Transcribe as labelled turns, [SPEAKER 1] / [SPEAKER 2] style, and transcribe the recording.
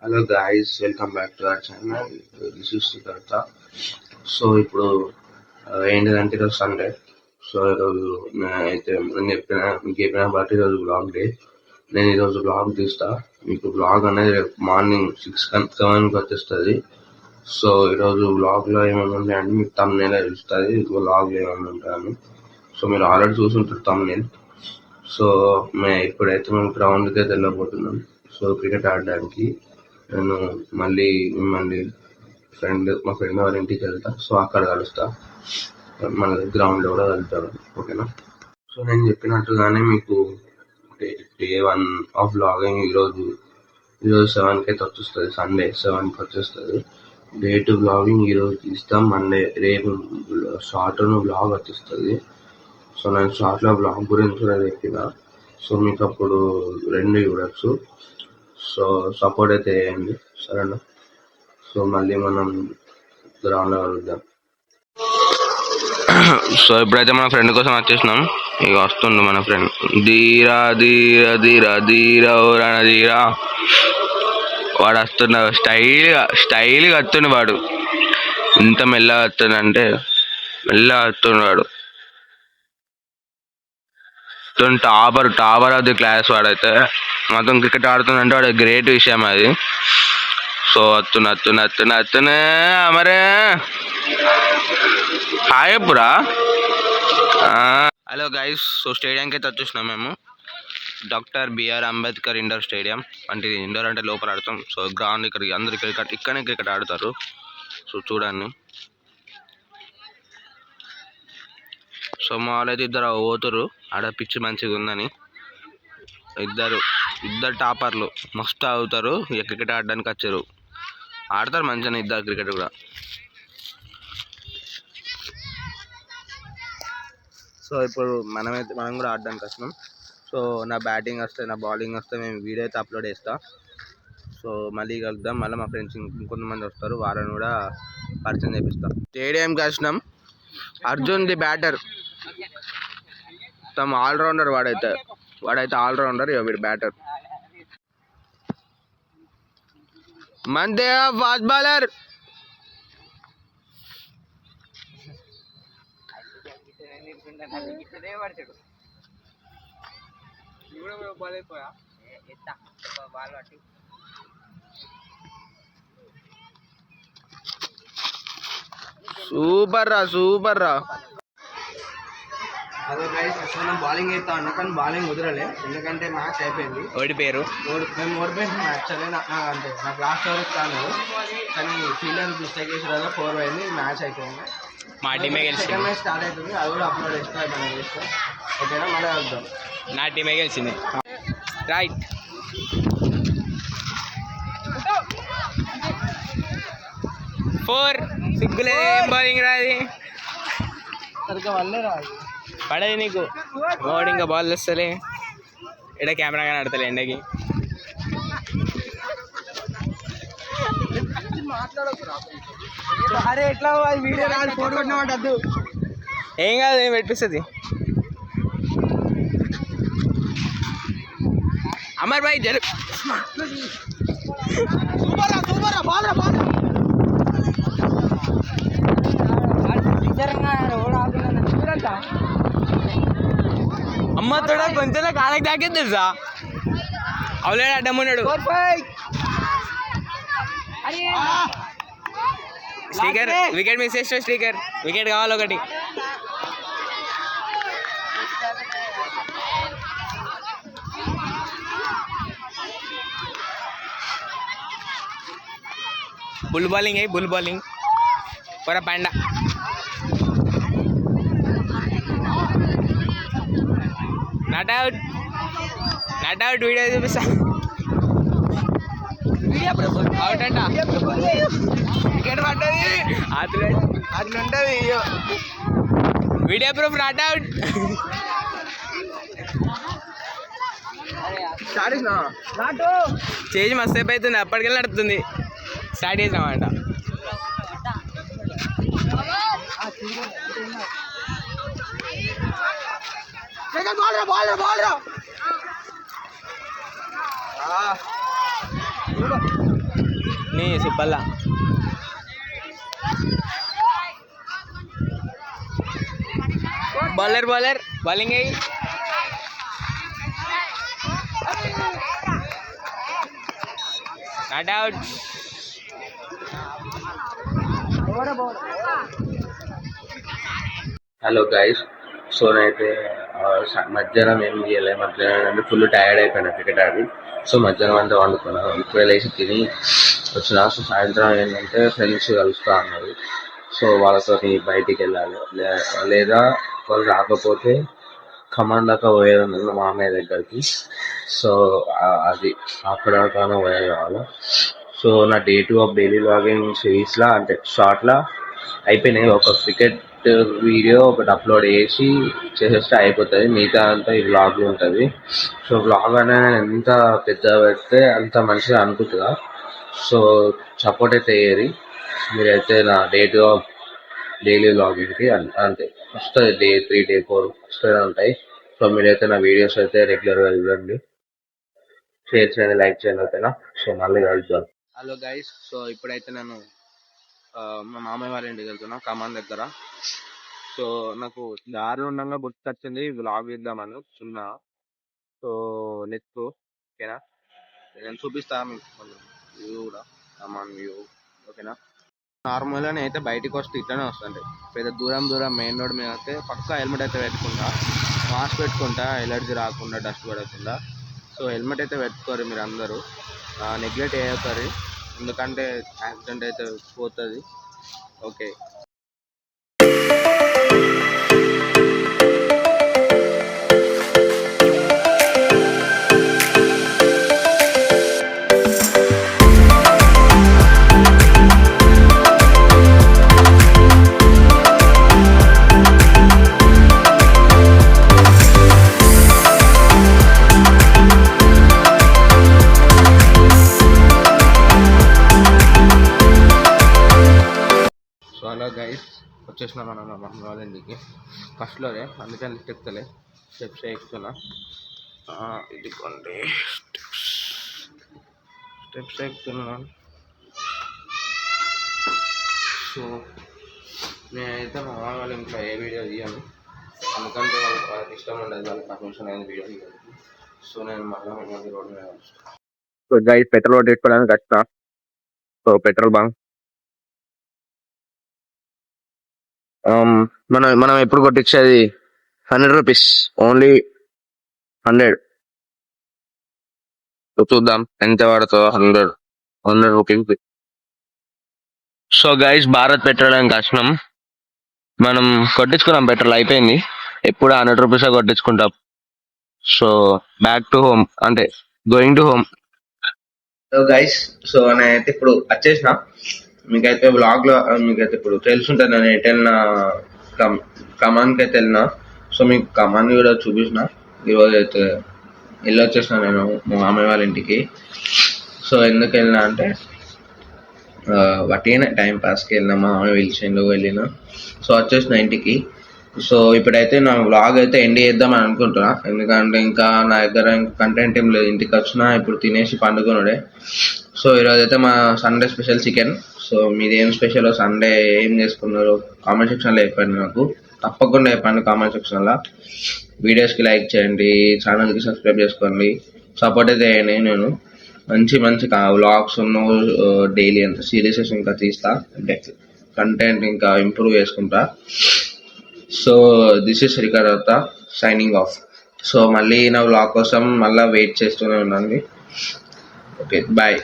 [SPEAKER 1] Hello guys, welcome back to our channel. This is Siddhartha. So ఇప్పుడు ఏంటిదంటే ఈరోజు Sunday. So ఈరోజు అయితే మీకు చెప్పిన బట్టి ఈరోజు బ్లాగ్ డే. నేను ఈరోజు బ్లాగ్ తీస్తా. మీకు బ్లాగ్ అనేది రేపు మార్నింగ్ 6-7కి వచ్చేస్తుంది. సో ఈరోజు బ్లాగ్లో ఏమేమి ఉంటాయంటే మీకు తమ్నేల్ తెలుస్తుంది బ్లాగ్లో ఏమేమి ఉంటాయని. సో మీరు ఆల్రెడీ చూసుంటారు తమ్నేల్. సో ఇప్పుడైతే మేము గ్రౌండ్కి అయితే వెళ్ళబోతున్నాం. సో క్రికెట్ ఆడడానికి నేను మళ్ళీ మా ఫ్రెండ్ వాళ్ళ ఇంటికి వెళ్తా. సో అక్కడ కలుస్తా, మన గ్రౌండ్లో కూడా కలుస్తాను. ఓకేనా? సో నేను చెప్పినట్టుగానే మీకు డే 1 ఆఫ్ బ్లాగింగ్ ఈరోజు 7కి అయితే వచ్చేస్తుంది. సండే 7కి వచ్చేస్తుంది. డే 2 బ్లాగింగ్ ఈరోజు తీస్తాం. రేపు షార్ట్ బ్లాగ్ వచ్చేస్తుంది. సో నేను షార్ట్లో బ్లాగ్ గురించి కూడా చెప్పిన. సో మీకు అప్పుడు 2 చూడొచ్చు. సో సపోర్ట్ అయితే చేయండి, సరేనా? సో మళ్ళీ మనం గ్రౌండ్లో కలుద్దాం. సో ఇప్పుడైతే మన ఫ్రెండ్ కోసం వచ్చేసినాం. ఇక వస్తుండు మన ఫ్రెండ్. ధీరా ధీరా ధీరా ధీరా ఓరాన ధీరా. వాడు వస్తున్నాడు, స్టైల్గా వస్తుండు వాడు. ఇంత మెల్లగా వస్తుండంటే మెల్లగా వస్తుండు వాడు. టాపర్ ఆఫ్ ది క్లాస్ వాడైతే. మొత్తం క్రికెట్ ఆడుతుందంటే వాడు గ్రేట్ విషయం అది. సో అత్తునే మరే హాయ్ అప్పురా. హలో గైస్, సో స్టేడియంకి అయితే వచ్చేసినాం మేము. Doctor BR Ambedkar indoor stadium. అంటే ఇండోర్ అంటే లోపల ఆడతాం. సో గ్రౌండ్ ఇక్కడికి అందరు ఇక్కడనే క్రికెట్ ఆడతారు. సో చూడండి. సో మా వాళ్ళైతే ఇద్దరు పోతురు ఆడ, పిచ్చి మంచిగా ఉందని. ఇద్దరు టాపర్లు మస్తు ఆగుతారు. ఇక క్రికెట్ ఆడడానికి వచ్చారు. ఆడతారు మంచిగా ఇద్దరు క్రికెట్ కూడా. సో ఇప్పుడు మనం కూడా ఆడడానికి వస్తున్నాం. సో నా బ్యాటింగ్ వస్తే, నా బౌలింగ్ వస్తే మేము వీడియో అయితే అప్లోడ్ చేస్తా. సో మళ్ళీ కలుద్దాం. మళ్ళీ మా ఫ్రెండ్స్ ఇంకొంతమంది వస్తారు, వారిని కూడా పరిచయం చేపిస్తాం. స్టేడియంకి వచ్చినాం. అర్జున్ ది బ్యాటర్, తమ ఆల్రౌండర్. వాడైతే ఆల్రౌండర్. వీడు బ్యాటర్. మందే ఫాస్ట్ బౌలర్. సూపర్ రా. అదే గైస్, మనం బౌలింగ్ అయితే అన్నా కానీ బౌలింగ్ కుదరలే. ఎందుకంటే మ్యాచ్ అయిపోయింది, ఓడిపోయారు. మేము ఓడిపోయిన మ్యాచ్ అంటే నాకు లాస్ట్ ఓవర్ ఇస్తాను, కానీ ఫీల్డర్ మిస్టేక్ చేసిన 4 అయింది. మ్యాచ్ అయిపోయింది. మా టీమే గెలిచింది. సెకండ్ మ్యాచ్ స్టార్ట్ అవుతుంది, అది కూడా అప్లోడ్ చేస్తాం. మనం చేస్తాం. ఓకేనా? మళ్ళీ వెళ్దాం. నా టీమే గెలిచింది. రైట్. సిగ్గులే బౌలింగ్ రాది సరిగ్గా వల్లే రాదు. పడది నీకు మోడ్. ఇంకా బాల్ వస్తలే. ఇక్కడ కెమెరా కానీ ఆడతలే ఎండకి. అరే ఎట్లా వీడియో రాదు, ఫోటో కొట్టినామంటే ఏం కాదు, ఏం పెట్టిస్తుంది. అమర్ భాయ్ జరు. అమ్మ తోడ కొంచెం కాలకి తాకేది తెలుసా. అవులేడు, అడ్డమున్నాడు. శ్రీకర్ వికెట్ మిస్ చేస్తాడు. శ్రీకర్ వికెట్ కావాలి ఒకటి. బుల్ బౌలింగ్ పొర పండ. నాట్ అవుట్ వీడియో చూపిస్తా. అవుట్ అంట. వికెట్ పడ్డది. అట్లా ఉంటుంది వీడియో ప్రూఫ్. Not out. చేసి మస్తు సేపు అవుతుంది, అప్పటికెళ్ళి నడుతుంది. స్టార్ట్ చేసినామంట. బాల్
[SPEAKER 2] నీ సిప్పల్లా బౌలర్ బౌలింగ్ అయ్యి not out.
[SPEAKER 1] Hello guys, so నేనైతే మధ్యాహ్నం ఏం చేయలేదు. మధ్యాహ్నం అంటే ఫుల్ టైర్డ్ అయిపోయినా క్రికెట్ ఆడి. సో మధ్యాహ్నం అంతా వండుకున్నా, ఇప్పుడే లేచి తిని వచ్చిన. సో సాయంత్రం ఏంటంటే ఫ్రెండ్స్ కలుస్తా అన్నారు. సో వాళ్ళతో బయటికి వెళ్ళాలి, లేదా వాళ్ళు రాకపోతే ఖమ్మం దాకా పోయేది ఉన్నది మా మామయ్య దగ్గరికి. సో అది అక్కడ దాకా పోయేది కావాలి. సో నా డే 2 ఆఫ్ డైలీ వ్లాగింగ్ సిరీస్లా అంటే షార్ట్లా అయిపోయినాయి. ఒక క్రికెట్ వీడియో ఒకటి అప్లోడ్ చేసేస్తే అయిపోతుంది. మిగతా అంతా ఈ వ్లాగ్ ఉంటుంది. సో వ్లాగ్ అనేది ఎంత పెద్ద పెడితే అంత మంచిగా అనుకుంటుందా. సో సపోర్ట్ అయితే అయ్యేది. మీరైతే నా డే 2 ఆఫ్ డైలీ వ్లాగింగ్కి అంతే వస్తుంది. డే 3 డే 4 వస్తూనే ఉంటాయి. సో మీరైతే నా వీడియోస్ అయితే రెగ్యులర్గా చూడండి, షేర్ చేయండి, లైక్ చేయండి, ఓకేనా. సో మళ్ళీ కలుద్దాం. హలో గైస్, సో ఇప్పుడైతే నేను మా మామయ్య వాళ్ళ ఇంటికి వెళ్తున్నా ఖమ్మం దగ్గర. సో నాకు దారి ఉండగా గుర్తొచ్చింది వ్లాగ్ ఇద్దామని చిన్న. సో నెక్స్ట్ ఓకేనా, నేను చూపిస్తాను మీకు వ్యూ కూడా, ఖమ్మం వ్యూ ఓకేనా. నార్మల్గా నేనైతే బయటికి వస్తే ఇట్లనే వస్తుంటాయి. పెద్ద దూరం మెయిన్ రోడ్ మీద అయితే పక్కా హెల్మెట్ అయితే పెట్టుకుంటా, మాస్క్ పెట్టుకుంటా, ఎలర్జీ రాకుండా, డస్ట్ పడకుండా. సో హెల్మెట్ అయితే పెట్టుకోరు మీరు అందరూ, నెగ్లెక్ట్ చేయకూడదు, ఎందుకంటే యాక్సిడెంట్ అయితే పోతుంది. ఓకే. హలో గైస్, వచ్చేసిన మన మమ్మీ వాళ్ళ ఇంటికి ఫస్ట్లోనే, అందుకని లిఫ్ట్ ఎక్కుతలే, స్టెప్స్ ఎక్కుతున్నా. ఇదిగోండి స్టెప్స్ ఎక్కుతున్నాను. సో నేనైతే మా మమ్మీ వాళ్ళ ఇంట్లో ఏ వీడియో తీయను, ఎందుకంటే వాళ్ళకి ఇష్టం ఉండదు, వాళ్ళకి పర్మిషన్ అయింది వీడియో తీయాలి. సో నేను మళ్ళీ రోడ్డు మీద వస్తాను. సో గైస్, పెట్రోల్ పెట్టుకోవడానికి వచ్చిన. సో పెట్రోల్ బంక్ మనం ఎప్పుడు కొట్టించేది 100 రూపీస్, ఓన్లీ 100. చూద్దాం ఎంత పడుతుందో. 100 rupees. So guys, Bharat petrol అని వచ్చినాం. మనం కొట్టించుకున్నాం, పెట్రోల్ అయిపోయింది. ఎప్పుడు 100 రూపీస్ కొట్టించుకుంటాం. సో బ్యాక్ టు హోమ్, అంటే going to home. So guys, so నేనైతే ఇప్పుడు వచ్చేసిన. మీకైతే బ్లాగ్ లో మీకైతే ఇప్పుడు తెలుసుంటుంది నేను ఎటు వెళ్ళినా, ఖమ్మానికి అయితే వెళ్ళినా. సో మీకు ఖమ్మాన్ని కూడా చూపించిన. ఈరోజు అయితే వెళ్ళొచ్చేసిన నేను మా మామయ్య వాళ్ళ ఇంటికి. సో ఎందుకు వెళ్ళినా అంటే వట్టిగానే టైం పాస్కి వెళ్ళినా, మా మామయ్య పిలిచిండు వెళ్ళిన. సో వచ్చేసిన ఇంటికి. సో ఇప్పుడైతే నా వ్లాగ్ అయితే ఎండ్ చేద్దామని అనుకుంటున్నా, ఎందుకంటే ఇంకా నా దగ్గర కంటెంట్ ఏం లేదు. ఇంటికి వచ్చినా ఇప్పుడు తినేసి పండుకున్నాడే. సో ఈరోజు అయితే మా సండే స్పెషల్ చికెన్. సో మీది ఏం స్పెషల్, సండే ఏం చేసుకున్నారు కామెంట్ సెక్షన్లో చెప్పండి నాకు, తప్పకుండా చెప్పండి కామెంట్ సెక్షన్లో. వీడియోస్కి లైక్ చేయండి, ఛానల్కి సబ్స్క్రైబ్ చేసుకోండి, సపోర్ట్ అయితే చేయండి. నేను మంచి వ్లాగ్స్ డైలీ అంత సిరీసెస్ ఇంకా తీస్తా, కంటెంట్ ఇంకా ఇంప్రూవ్ చేసుకుంటా. So this is Srikar signing off. So మళ్ళీ నా వ్లాగ్ కోసం మళ్ళీ వెయిట్ చేస్తూనే ఉండండి. Okay, bye.